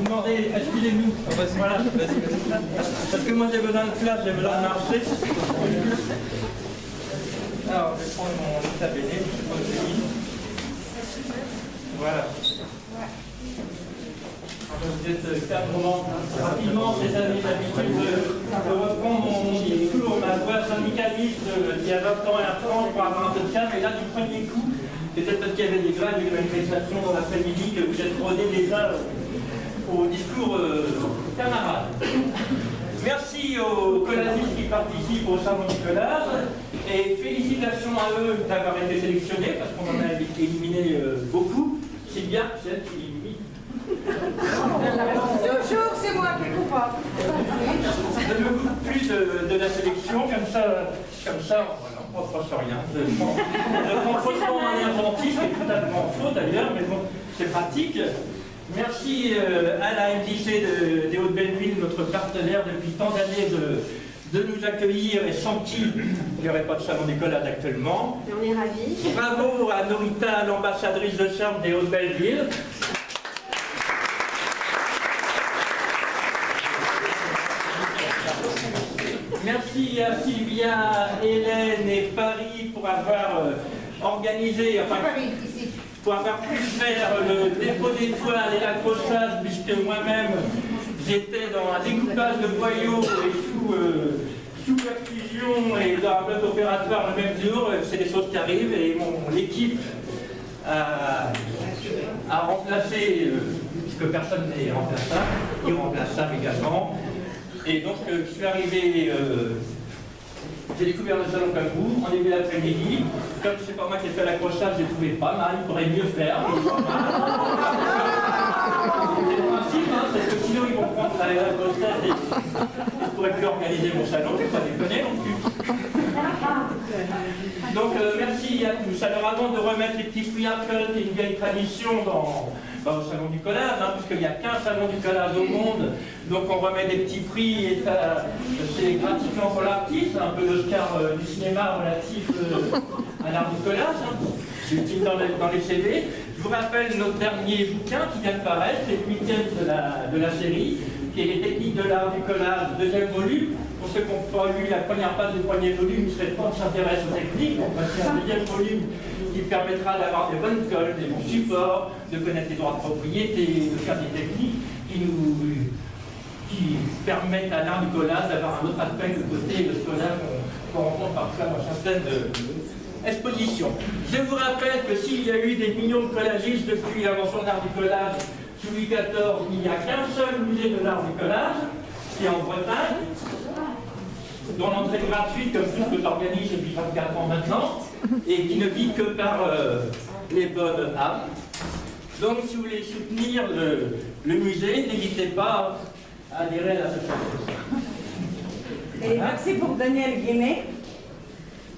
vous demandez, excusez-nous. Voilà, vas-y. Parce que moi j'ai besoin de place, j'ai besoin de marcher. Alors, je vais prendre mon tablier, je prends le livre. Voilà. Vous êtes calmement, rapidement, ces amis, d'habitude, je reprends mon discours, ma voix syndicaliste d'il y a 20 ans et à France pour avoir un peu de calme, et là, du premier coup, peut-être parce qu'il y avait des grèves, des manifestations dans l'après-midi, que vous êtes rodés déjà au discours camarade. Merci aux collagistes qui participent au Salon du collage, et félicitations à eux d'avoir été sélectionnés, parce qu'on en a éliminé beaucoup. C'est bien, celle qui élimine. Toujours, c'est moi qui est coupable. Je m'occupe plus de la sélection, comme ça, on ne pense rien. Je prends faussement un inventif, c'est totalement faux d'ailleurs, mais bon, c'est pratique. Merci à la MJC des Hauts-de-Belleville, notre partenaire depuis tant d'années, de nous accueillir, et sans qui il n'y aurait pas de salon du collage actuellement. Et on est ravis. Bravo à Norita, l'ambassadrice de charme des Hauts-de-Belleville. Merci à Sylvia, Hélène et Paris pour avoir organisé, enfin, pour avoir pu faire le dépôt d'étoiles et l'accrochage, puisque moi-même j'étais dans un découpage de boyaux et sous perfusion et dans un bloc opératoire le même jour. C'est des choses qui arrivent, et mon équipe a remplacé, puisque personne n'est remplaçable, irremplaçable également. Et donc, je suis arrivé, j'ai découvert le salon comme vous, en début d'après-midi. Comme c'est pas moi qui ai fait l'accrochage, je ne trouvais pas. Marie pourrait mieux faire. C'est le principe, hein, c'est que sinon ils vont prendre l'accrochage et je ne pourrais plus organiser mon salon, je ne vais pas déconner non plus. Donc, merci à tous. Alors, avant de remettre les petits prix Arcole, qui est une vieille tradition au salon du collage, hein, puisqu'il n'y a qu'un salon du collage au monde, donc on remet des petits prix, et c'est gratifiant pour l'artiste, un peu l'Oscar du cinéma relatif à l'art du collage, hein, c'est utile dans les CV. Je vous rappelle notre dernier bouquin qui vient de paraître, c'est le 8e de la série, qui est les techniques de l'art du collage, deuxième volume. Pour ceux qui n'ont pas lu la première page du premier volume, il serait temps de s'intéresser aux techniques. On va faire un deuxième volume qui permettra d'avoir des bonnes colles, des bons supports, de connaître les droits de propriété, de faire des techniques qui permettent à l'art du collage d'avoir un autre aspect de côté de ce collage qu'on rencontre parfois dans certaines expositions. Je vous rappelle que s'il y a eu des millions de collagistes depuis l'invention de l'art du collage sous Louis XIV, il n'y a qu'un seul musée de l'art du collage, qui est en Bretagne, dont l'entrée est gratuite, comme tout ce que j'organise depuis 24 ans maintenant, et qui ne vit que par les bonnes âmes. Donc, si vous voulez soutenir le musée, n'hésitez pas à adhérer à l'association. Et merci pour Daniel Guémet,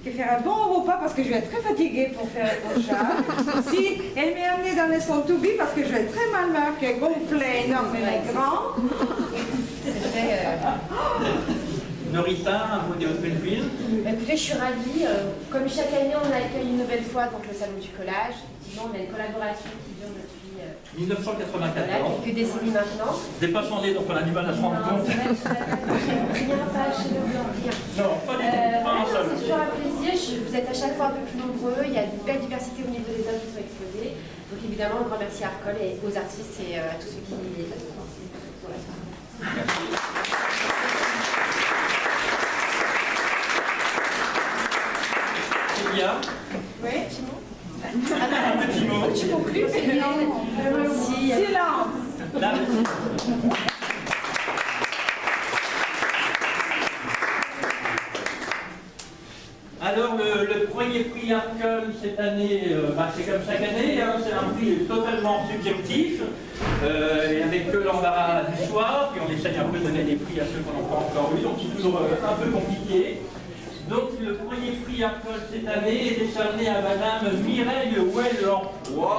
qui fait un bon repas parce que je vais être très fatiguée pour faire le prochain. Si elle m'est amenée dans les sons to be parce que je vais être très mal marquée, gonflé, énorme et grand. Norita, un mot des Hauts-de-Belleville. Écoutez, je suis ravie. Comme chaque année, on accueille une nouvelle fois donc, le Salon du collage. Effectivement, on a une collaboration qui dure depuis 1994. quelques décennies maintenant. C'est pas changé, donc on a du mal à se rendre compte. Rien, pas chez le blanc, rien. Non, pas du tout, pas un seul. C'est toujours un plaisir. Vous êtes à chaque fois un peu plus nombreux. Il y a une belle diversité au niveau des œuvres qui sont exposées. Donc évidemment, un grand merci à Arcole et aux artistes et à tous ceux qui sont là. Merci. Sylvia. Oui, Simon. Un petit mot. Tu conclus? Silence. Là. Alors, le premier prix Arcole cette année, c'est comme chaque année, hein, c'est un prix totalement subjectif, et avec l'embarras du choix, puis on essaye un peu de donner des prix à ceux qu'on n'a pas encore eu, donc c'est toujours un peu compliqué. Donc, le premier prix Arcole cette année est décerné à Madame Mireille Welland. Wow.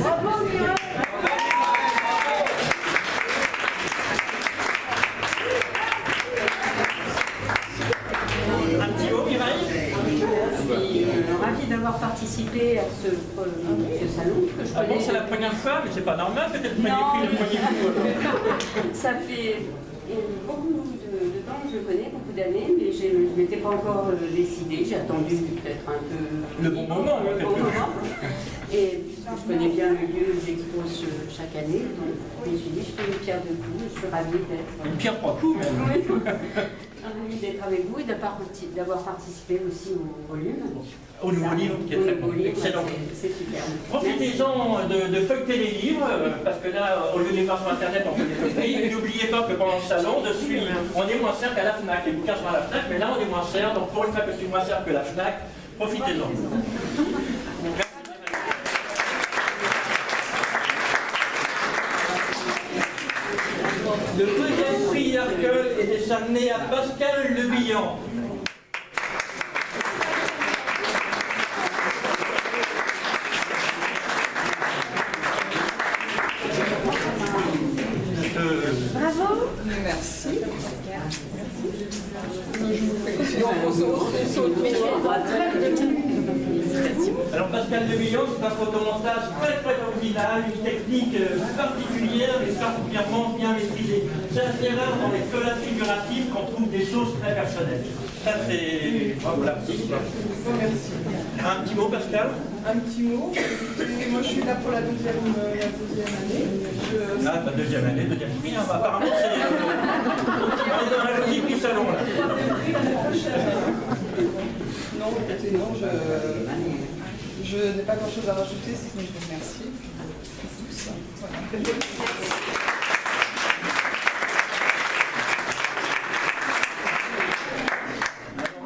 Bravo, ravie d'avoir participé à ce salon que je Ah bon, connais. c'est la première fois, mais c'est pas normal, peut-être le premier Non. prix, le premier coup. Ça fait beaucoup de temps que je le connais, beaucoup d'années, mais je ne m'étais pas encore décidée. J'ai attendu peut-être un peu Le bon moment, le peut-être. bon moment. Et puisque je connais bien le lieu où j'expose chaque année, donc je me suis dit, je fais une pierre de coups, je suis ravie d'être. Une pierre trois coups, même. Ravie d'être avec vous et d'avoir participé aussi au volume. Au nouveau livre, qui est très bon. Excellent. C'est super. Profitez-en de feuilleter les livres, parce que là, au lieu de les voir sur Internet, on peut les feuilleter. Et n'oubliez pas que pendant le salon, on est moins cher qu'à la FNAC. Les bouquins sont à la FNAC, mais là, on est moins cher. Donc, pour une fois que je suis moins cher que la FNAC, profitez-en. Le deuxième prix Arcole est décerné à Pascal Le Bihan. Bravo. Merci. Alors Pascal Le Bihan, c'est un photomontage très très original, une technique particulière et particulièrement bien maîtrisée. C'est assez rare dans les collages figuratifs qu'on trouve des choses très personnelles. Ça c'est... Bravo l'artiste. Un petit mot Pascal? Un petit mot. Et moi, je suis là pour la deuxième année. Ah, la deuxième année, deuxième prix, hein. Apparemment c'est... On est dans la logique du salon là. Non, écoutez, non, je n'ai pas grand-chose à rajouter, si ce n'est que je vous remercie. Tous. Voilà.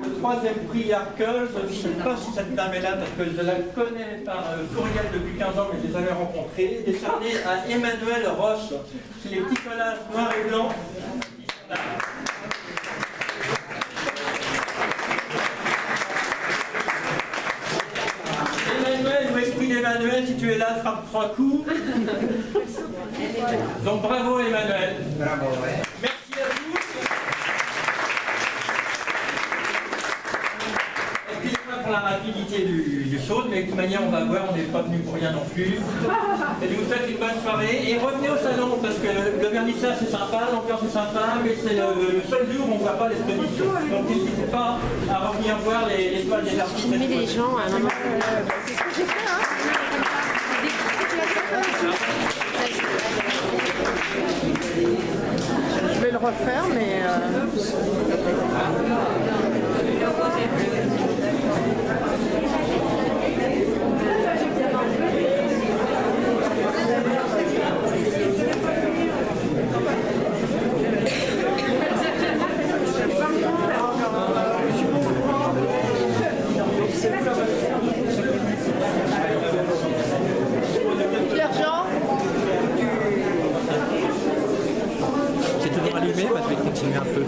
Le troisième prix Arcole, je ne sais pas si cette dame est là parce que je la connais par courriel depuis 15 ans, mais je les avais rencontrés, décerné à Emmanuel Roche. C'est les petits collages noirs et blancs. Emmanuel, ou esprit d'Emmanuel, si tu es là, frappe 3 coups. Donc bravo Emmanuel. Bravo, ouais. Merci à tous. Excusez-moi pour la rapidité du saut, mais de toute manière on va voir, on n'est pas venu pour rien non plus. Et je vous souhaite une bonne soirée. Et revenez au salon, parce que le vernissage c'est sympa, l'ambiance c'est sympa, mais c'est le seul jour où on ne voit pas l'exposition. Donc n'hésitez pas à revenir voir les toiles des artistes. Filmer les gens à un moment. C'est ce que j'ai fait, hein. Je vais le refaire, mais... Pierre-Jean. C'est toujours allumé, bah, je vais continuer un peu.